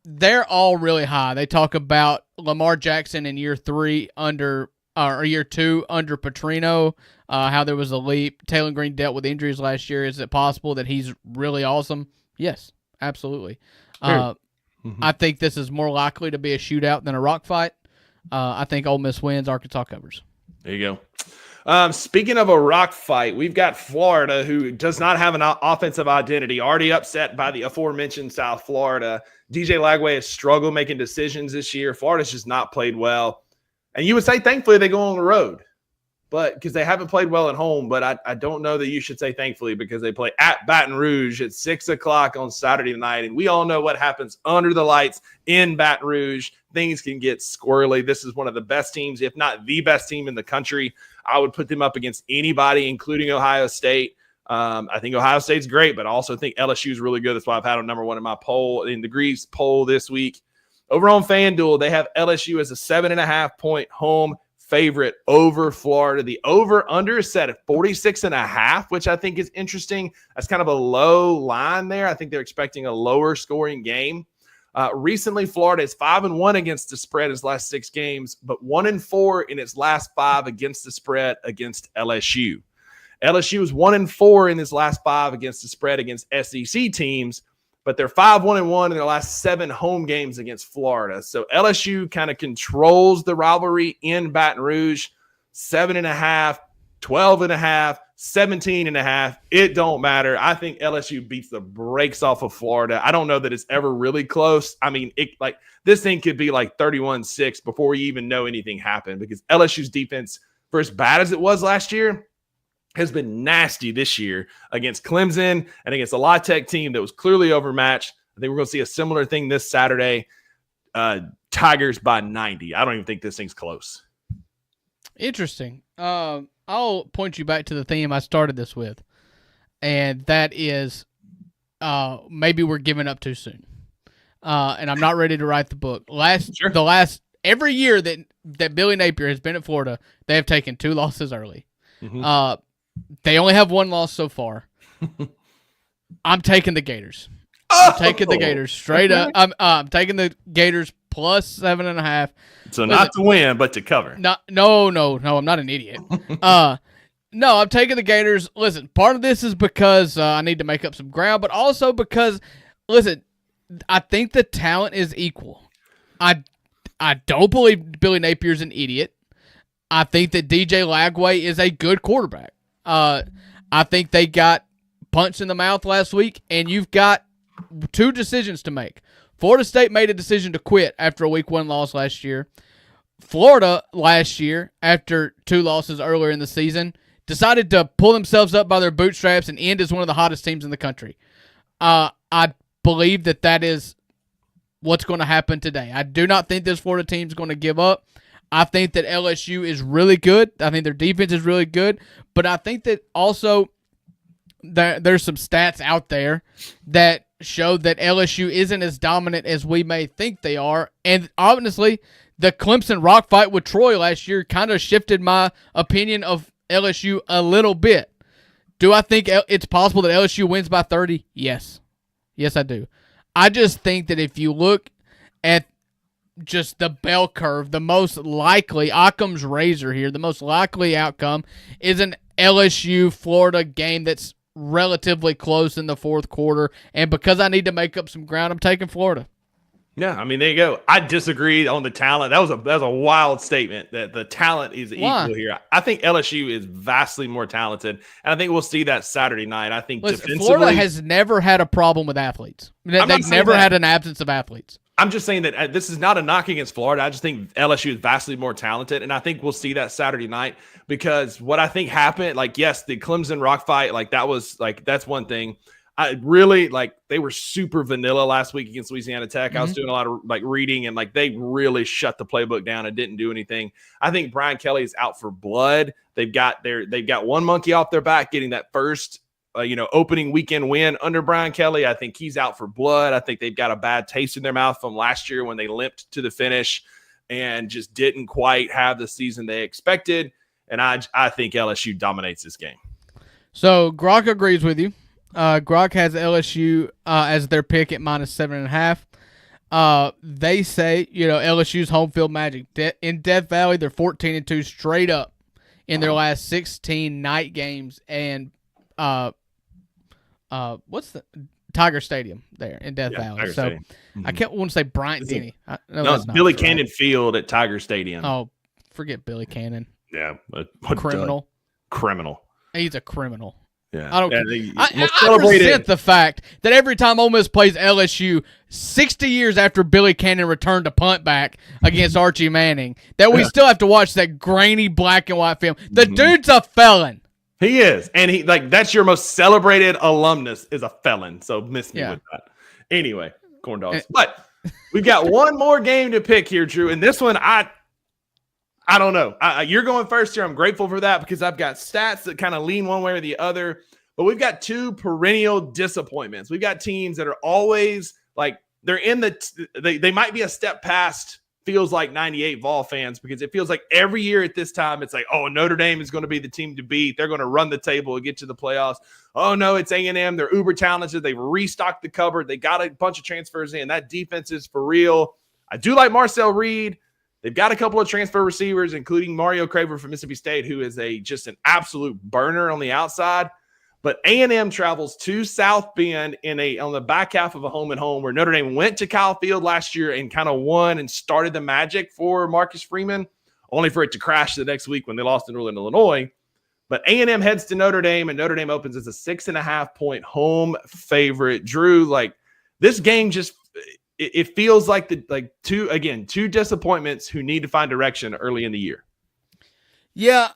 They're all really high. They talk about Lamar Jackson in year 2 under Petrino, how there was a leap. Taylon Green dealt with injuries last year. Is it possible that he's really awesome? Yes, absolutely. I think this is more likely to be a shootout than a rock fight. I think Ole Miss wins, Arkansas covers. There you go. Speaking of a rock fight, we've got Florida, who does not have an offensive identity, already upset by the aforementioned South Florida. DJ Lagway has struggled making decisions this year. Florida's just not played well. And you would say, thankfully, they go on the road. but because they haven't played well at home. But I don't know that you should say thankfully, because they play at Baton Rouge at 6:00 on Saturday night. And we all know what happens under the lights in Baton Rouge. Things can get squirrely. This is one of the best teams, if not the best team in the country. I would put them up against anybody, including Ohio State. I think Ohio State's great, but I also think LSU is really good. That's why I've had them number 1 in my poll, in the Greaves poll this week. Over on FanDuel, they have LSU as a 7.5-point home favorite over Florida. The over-under is set at 46.5, which I think is interesting. That's kind of a low line there. I think they're expecting a lower scoring game. Recently, Florida is 5-1 against the spread its last 6 games, but 1-4 in its last 5 against the spread against LSU. LSU is 1-4 in its last 5 against the spread against SEC teams, but they're 5-1-1 in their last 7 home games against Florida. So LSU kind of controls the rivalry in Baton Rouge. 7.5, 12.5, 17.5. It don't matter. I think LSU beats the brakes off of Florida. I don't know that it's ever really close. I mean, this thing could be like 31-6 before you even know anything happened, because LSU's defense, for as bad as it was last year, has been nasty this year against Clemson and against a La Tech team that was clearly overmatched. I think we're going to see a similar thing this Saturday. Tigers by 90. I don't even think this thing's close. Interesting. I'll point you back to the theme I started this with, and that is maybe we're giving up too soon. And I'm not ready to write the book. Every year that Billy Napier has been at Florida, they have taken 2 losses early. Mm-hmm. They only have 1 loss so far. I'm taking the Gators. I'm taking the Gators straight up. I'm taking the Gators plus 7.5. So not to win, but to cover. No, I'm not an idiot. No, I'm taking the Gators. Listen, part of this is because I need to make up some ground, but also because, listen, I think the talent is equal. I don't believe Billy Napier's an idiot. I think that DJ Lagway is a good quarterback. I think they got punched in the mouth last week, and you've got 2 decisions to make. Florida State made a decision to quit after a week 1 loss last year. Florida last year, after 2 losses earlier in the season, decided to pull themselves up by their bootstraps and end as one of the hottest teams in the country. I believe that is what's going to happen today. I do not think this Florida team is going to give up. I think that LSU is really good. I think their defense is really good. But I think that also there's some stats out there that show that LSU isn't as dominant as we may think they are. And honestly, the Clemson rock fight with Troy last year kind of shifted my opinion of LSU a little bit. Do I think it's possible that LSU wins by 30? Yes. Yes, I do. I just think that if you look at just the bell curve, the most likely, Occam's razor here, the most likely outcome is an LSU-Florida game that's relatively close in the 4th quarter. And because I need to make up some ground, I'm taking Florida. Yeah, I mean, there you go. I disagree on the talent. That was a wild statement that the talent is equal here. I think LSU is vastly more talented, and I think we'll see that Saturday night. I think defensively, Florida has never had a problem with athletes. They've never had an absence of athletes. I'm just saying that this is not a knock against Florida. I just think LSU is vastly more talented, and I think we'll see that Saturday night, because what I think happened, yes, the Clemson rock fight, that's one thing. I really they were super vanilla last week against Louisiana Tech. I was doing a lot of reading, and they really shut the playbook down and didn't do anything. I think Brian Kelly is out for blood. They've got one monkey off their back, getting that first opening weekend win under Brian Kelly. I think he's out for blood. I think they've got a bad taste in their mouth from last year when they limped to the finish and just didn't quite have the season they expected. And I think LSU dominates this game. So Grok agrees with you. Grok has LSU as their pick at minus 7.5. They say, LSU's home field magic. In Death Valley, they're 14-2 straight up in their last 16 night games. And what's the Tiger Stadium there in Death Valley? Tiger Stadium. I can't want to say Bryant Denny. No, it's Billy Cannon Field at Tiger Stadium. Oh, forget Billy Cannon. Yeah, criminal. Criminal. He's a criminal. Yeah. I don't. Yeah, I resent the fact that every time Ole Miss plays LSU, 60 years after Billy Cannon returned to punt back against Archie Manning, that we still have to watch that grainy black and white film. The dude's a felon. He is, and that's your most celebrated alumnus is a felon. So miss me with that. Anyway, corn dogs. But we've got one more game to pick here, Drew, and this one I don't know. You're going first here. I'm grateful for that because I've got stats that kind of lean one way or the other. But we've got two perennial disappointments. We've got teams that are always they're in they might be a step past. Feels like 98 Vol fans because it feels like every year at this time it's like, oh, Notre Dame is going to be the team to beat. They're going to run the table and get to the playoffs. Oh no, it's A&M. They're uber talented. They've restocked the cupboard. They got a bunch of transfers in. That defense is for real. I do like Marcel Reed. They've got a couple of transfer receivers, including Mario Craver from Mississippi State, who is just an absolute burner on the outside. But A&M travels to South Bend on the back half of a home and home where Notre Dame went to Kyle Field last year and kind of won and started the magic for Marcus Freeman, only for it to crash the next week when they lost in Northern Illinois. But A&M heads to Notre Dame, and Notre Dame opens as a 6.5-point home favorite. Drew, this game just it feels like two disappointments who need to find direction early in the year. Yeah,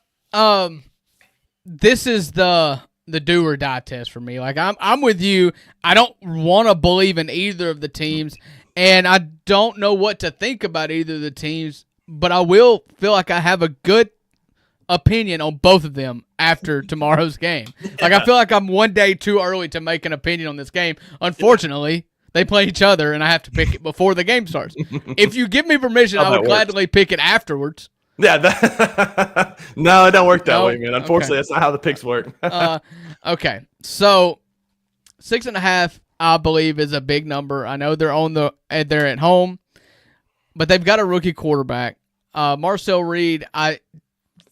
this is the do or die test for me. I'm with you. I don't want to believe in either of the teams, and I don't know what to think about either of the teams, but I will feel like I have a good opinion on both of them after tomorrow's game. I feel like I'm one day too early to make an opinion on this game. Unfortunately, they play each other, and I have to pick it before the game starts. If you give me permission, I would gladly pick it afterwards. Yeah, no, it don't work that way, man. Unfortunately, That's not how the picks work. Okay, so 6.5, I believe, is a big number. I know they're at home, but they've got a rookie quarterback, Marcel Reed. I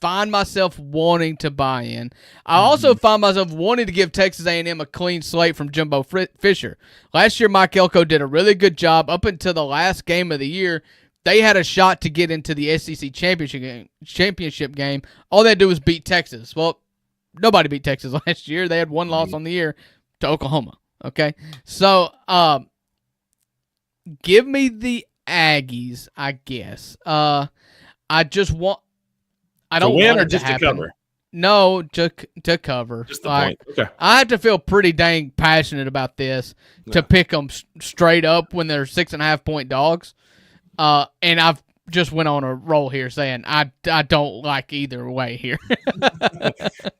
find myself wanting to buy in. I also find myself wanting to give Texas A&M a clean slate from Jimbo Fisher. Last year, Mike Elko did a really good job up until the last game of the year. They had a shot to get into the SEC championship game. All they had to do was beat Texas. Well, nobody beat Texas last year. They had one loss on the year to Oklahoma. Okay? So, give me the Aggies, I guess. I don't win want or it just to happen. to cover? No, to cover. Just the point. Okay. I have to feel pretty dang passionate about this to pick them straight up when they're 6.5-point dogs. And I've just went on a roll here saying I don't like either way here.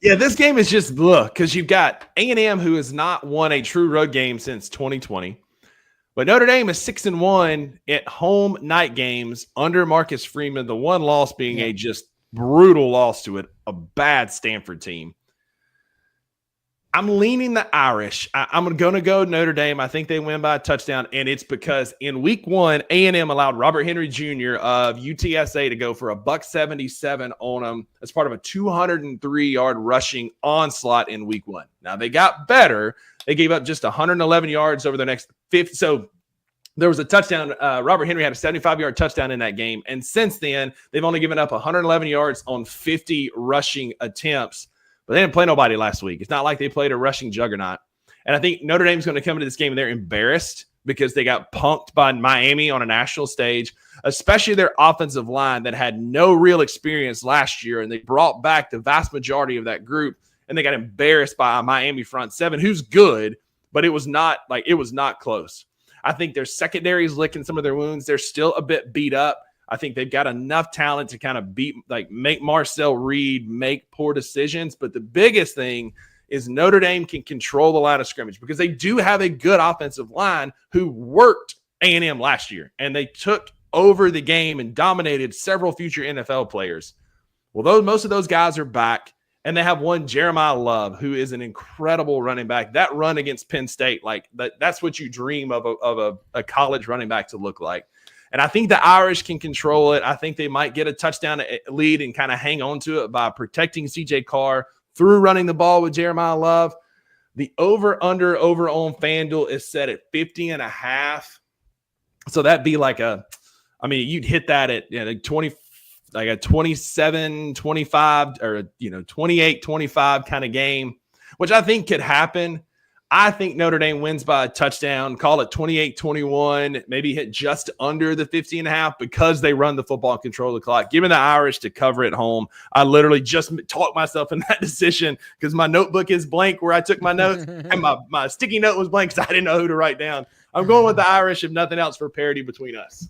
Yeah, this game is just because you've got A&M who has not won a true road game since 2020. But Notre Dame is 6-1 at home night games under Marcus Freeman, the one loss being a just brutal loss to a bad Stanford team. I'm leaning the Irish. I'm going to go Notre Dame. I think they win by a touchdown, and it's because in week 1, A&M allowed Robert Henry Jr. of UTSA to go for $177 on them as part of a 203-yard rushing onslaught in week 1. Now, they got better. They gave up just 111 yards over the next 50. So there was a touchdown. Robert Henry had a 75-yard touchdown in that game, and since then, they've only given up 111 yards on 50 rushing attempts. But they didn't play nobody last week. It's not like they played a rushing juggernaut. And I think Notre Dame's going to come into this game and they're embarrassed because they got punked by Miami on a national stage, especially their offensive line that had no real experience last year. And they brought back the vast majority of that group, and they got embarrassed by a Miami front seven who's good, but it was not close. I think their secondary is licking some of their wounds. They're still a bit beat up. I think they've got enough talent to kind of make Marcel Reed make poor decisions. But the biggest thing is Notre Dame can control the line of scrimmage because they do have a good offensive line who worked A&M last year, and they took over the game and dominated several future NFL players. Well, most of those guys are back, and they have one Jeremiah Love, who is an incredible running back. That run against Penn State, that's what you dream of a college running back to look like. And I think the Irish can control it. I think they might get a touchdown lead and kind of hang on to it by protecting C.J. Carr through running the ball with Jeremiah Love. The over-under over on FanDuel is set at 50.5. So that'd be you'd hit that at 20, like a 27-25 or 28-25 kind of game. which I think could happen. I think Notre Dame wins by a touchdown, call it 28-21, maybe hit just under the 50.5 because they run the football and control the clock. Give me the Irish to cover at home. I literally just talked myself in that decision because my notebook is blank where I took my notes and my sticky note was blank because I didn't know who to write down. I'm going with the Irish, if nothing else, for parity between us.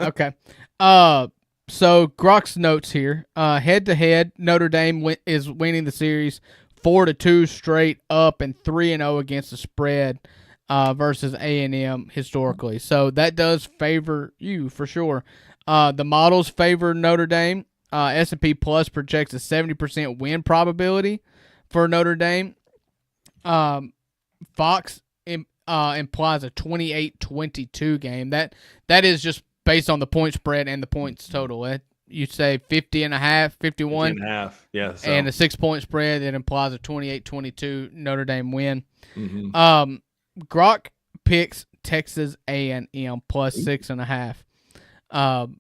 Okay. So Grok's notes here. Head-to-head, Notre Dame is winning the series 4-2 straight up and 3-0 against the spread versus A&M historically. So that does favor you for sure. The models favor Notre Dame. S&P Plus projects a 70% win probability for Notre Dame. Fox implies a 28-22 game. That is just based on the point spread and the points total. You say 50.5, 51. 50.5, yeah. So. And a 6-point spread that implies a 28-22 Notre Dame win. Mm-hmm. Grok picks Texas A&M plus 6.5.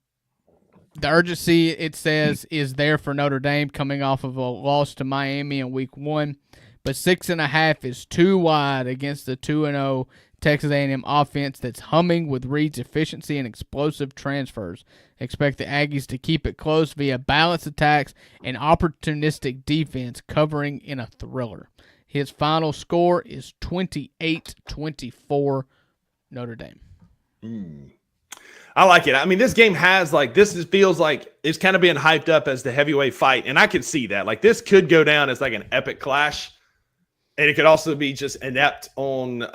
The urgency, it says, is there for Notre Dame coming off of a loss to Miami in week 1. But 6.5 is too wide against the 2-0 Texas A&M offense that's humming with Reed's efficiency and explosive transfers. Expect the Aggies to keep it close via balanced attacks and opportunistic defense covering in a thriller. His final score is 28-24 Notre Dame. I like it. I mean, this game has feels like it's kind of being hyped up as the heavyweight fight, and I could see that. Like, this could go down as like an epic clash. And it could also be just ineptness on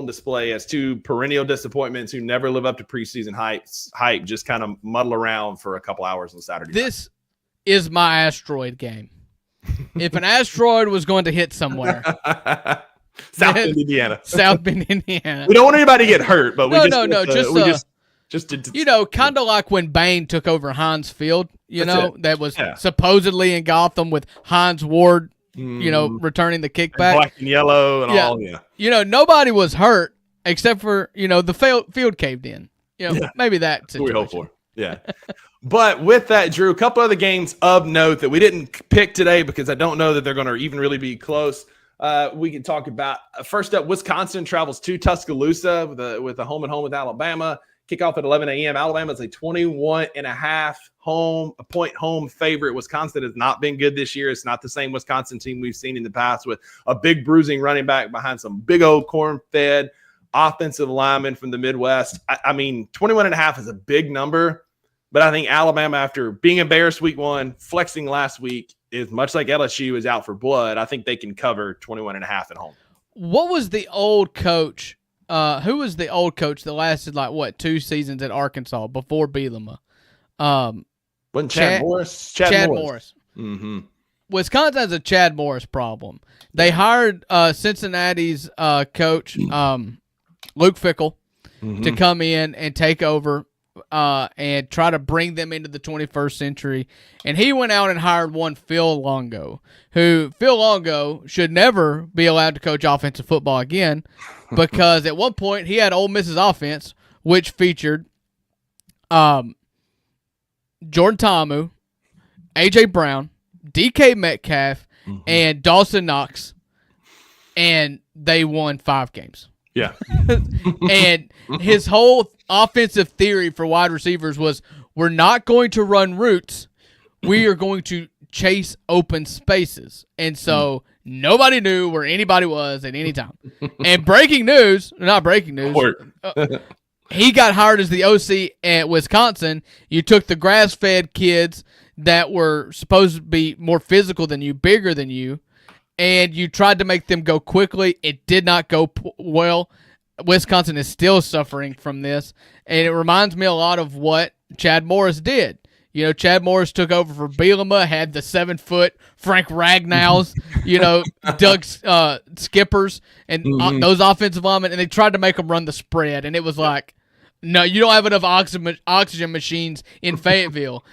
display as two perennial disappointments who never live up to preseason hype, just kind of muddle around for a couple hours on Saturday. This is my asteroid game. If an asteroid was going to hit somewhere, South Bend, Indiana. South Bend, Indiana. We don't want anybody to get hurt, but just kind of like when Bain took over Heinz Field. That was supposedly in Gotham with Heinz Ward. Returning the kickback. And black and yellow and all, yeah. Nobody was hurt except for, the field caved in. Maybe that situation. We hope for. Yeah. But with that, Drew, a couple other games of note that we didn't pick today because I don't know that they're going to even really be close. We can talk about, first up, Wisconsin travels to Tuscaloosa with a home and home with Alabama. Kickoff at 11 a.m. Alabama is a 21.5 point home favorite. Wisconsin has not been good this year. It's not the same Wisconsin team we've seen in the past with a big bruising running back behind some big old corn-fed offensive linemen from the Midwest. I mean, 21.5 is a big number, but I think Alabama, after being embarrassed week 1, flexing last week, is much like LSU is out for blood. I think they can cover 21.5 at home. What was the old coach? Who was the old coach that lasted 2 seasons at Arkansas before Bielema? Wasn't Chad Morris? Chad Morris. Mm-hmm. Wisconsin has a Chad Morris problem. They hired Cincinnati's coach, Luke Fickell, to come in and take over and try to bring them into the 21st century. And he went out and hired one Phil Longo, who Phil Longo should never be allowed to coach offensive football again because at one point he had Ole Miss's offense, which featured Jordan Ta'amu, A.J. Brown, DK Metcalf, and Dawson Knox, and they won 5 games. Yeah. And his whole offensive theory for wide receivers was, we're not going to run routes. We are going to chase open spaces. And so nobody knew where anybody was at any time. And he got hired as the OC at Wisconsin. You took the grass-fed kids that were supposed to be more physical than you, bigger than you, and you tried to make them go quickly. It did not go well. Wisconsin is still suffering from this, and it reminds me a lot of what Chad Morris did. You know, Chad Morris took over for Bielema, had the 7-foot Frank Ragnows, Doug Skippers, and those offensive linemen, and they tried to make them run the spread, and it was like, no, you don't have enough oxygen machines in Fayetteville,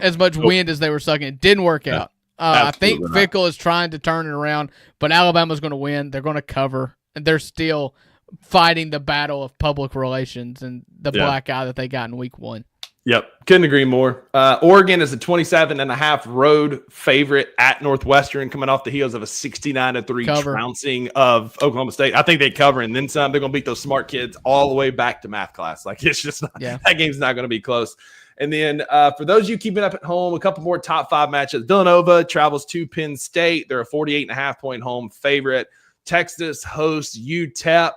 as much wind as they were sucking. It didn't work out. I think Fickell is trying to turn it around, but Alabama's going to win. They're going to cover, and they're still fighting the battle of public relations and the black eye that they got in week 1. Yep. Couldn't agree more. Oregon is a 27.5 road favorite at Northwestern, coming off the heels of a 69-3 trouncing of Oklahoma State. I think they cover and then some. They're going to beat those smart kids all the way back to math class. Like, it's just not, that game's not going to be close. And then for those of you keeping up at home, a couple more top 5 matchups. Villanova travels to Penn State. They're a 48.5-point home favorite. Texas hosts UTEP.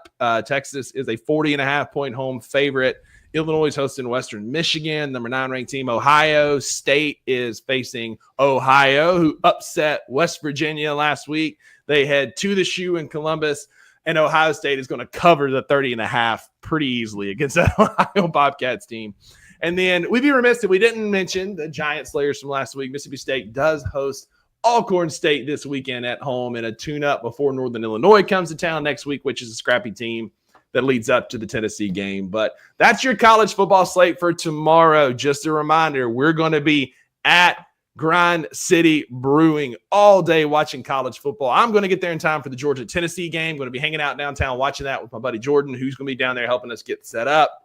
Texas is a 40.5-point home favorite. Illinois is hosting Western Michigan, number 9 ranked team. Ohio State is facing Ohio, who upset West Virginia last week. They head to the Shoe in Columbus, and Ohio State is going to cover the 30.5 pretty easily against that Ohio Bobcats team. And then we'd be remiss if we didn't mention the Giant Slayers from last week. Mississippi State does host Alcorn State this weekend at home in a tune-up before Northern Illinois comes to town next week, which is a scrappy team that leads up to the Tennessee game. But that's your college football slate for tomorrow. Just a reminder, we're going to be at Grind City Brewing all day watching college football. I'm going to get there in time for the Georgia-Tennessee game. Going to be hanging out downtown watching that with my buddy Jordan, who's going to be down there helping us get set up.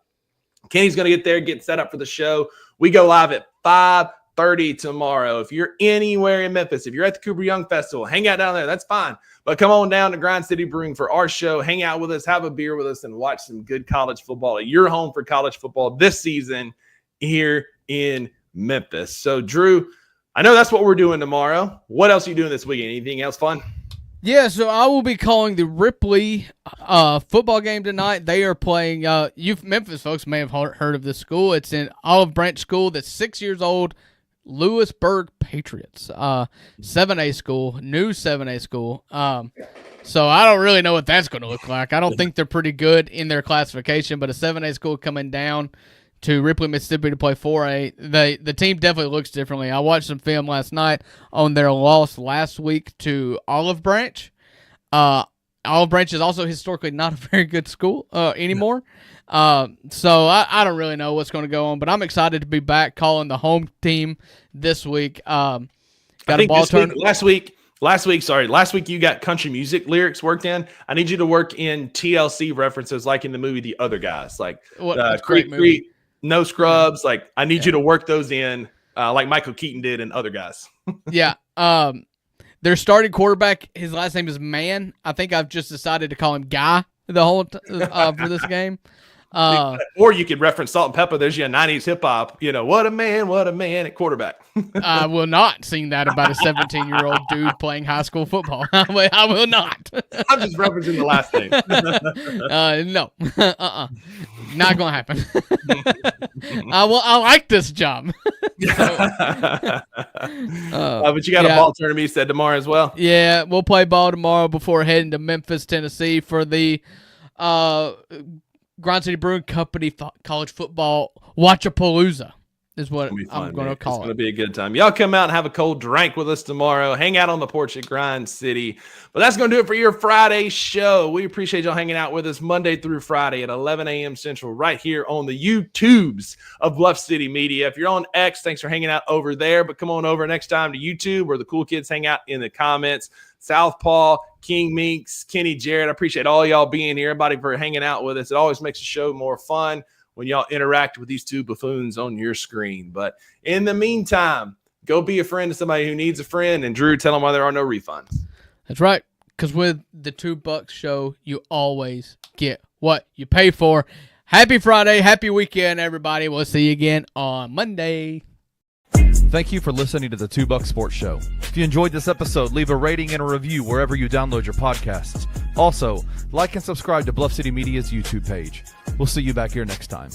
Kenny's going to get there, get set up for the show. We go live at 5:30 tomorrow. If you're anywhere in Memphis, if you're at the Cooper Young Festival, hang out down there. That's fine. But come on down to Grind City Brewing for our show. Hang out with us, have a beer with us, and watch some good college football. You're home for college football this season here in Memphis. So, Drew, I know that's what we're doing tomorrow. What else are you doing this weekend? Anything else fun? Yeah, so I will be calling the Ripley football game tonight. They are playing, you Memphis folks may have heard of this school. It's an Olive Branch school that's 6 years old, Lewisburg Patriots, 7A school, new 7A school. So I don't really know what that's going to look like. I don't think they're pretty good in their classification, but a 7A school coming down to Ripley, Mississippi to play 4A. The team definitely looks differently. I watched some film last night on their loss last week to Olive Branch. Olive Branch is also historically not a very good school anymore. So I don't really know what's going to go on, but I'm excited to be back calling the home team this week. Got a ball turn last week you got country music lyrics worked in. I need you to work in TLC references like in the movie The Other Guys, like Creek, No Scrubs. Like, I need you to work those in like Michael Keaton did in Other Guys. Yeah. Their starting quarterback, his last name is Mann. I think I've just decided to call him Guy the whole for this game. Or you could reference Salt and Pepper. There's your 90s hip hop. You know, what a man at quarterback. I will not sing that about a 17-year-old dude playing high school football. I will not. I'm just referencing the last name. No. Not gonna happen. I like this job. But you got a ball tournament you said tomorrow as well. Yeah, we'll play ball tomorrow before heading to Memphis, Tennessee for the Grind City Brewing Company college football Watchapalooza is what I'm going to call it. It's going to be a good time. Y'all come out and have a cold drink with us tomorrow. Hang out on the porch at Grind City. But that's going to do it for your Friday show. We appreciate y'all hanging out with us Monday through Friday at 11 a.m. Central right here on the YouTubes of Bluff City Media. If you're on X, thanks for hanging out over there. But come on over next time to YouTube where the cool kids hang out in the comments. Southpaw, King Meeks, Kenny, Jared, I appreciate all y'all being here, everybody for hanging out with us. It always makes the show more fun when y'all interact with these two buffoons on your screen. But in the meantime, go be a friend to somebody who needs a friend. And Drew, tell them why there are no refunds. That's right. Because with the $2 show, you always get what you pay for. Happy Friday. Happy weekend, everybody. We'll see you again on Monday. Thank you for listening to the $2 Sports Show. If you enjoyed this episode, leave a rating and a review wherever you download your podcasts. Also, like and subscribe to Bluff City Media's YouTube page. We'll see you back here next time.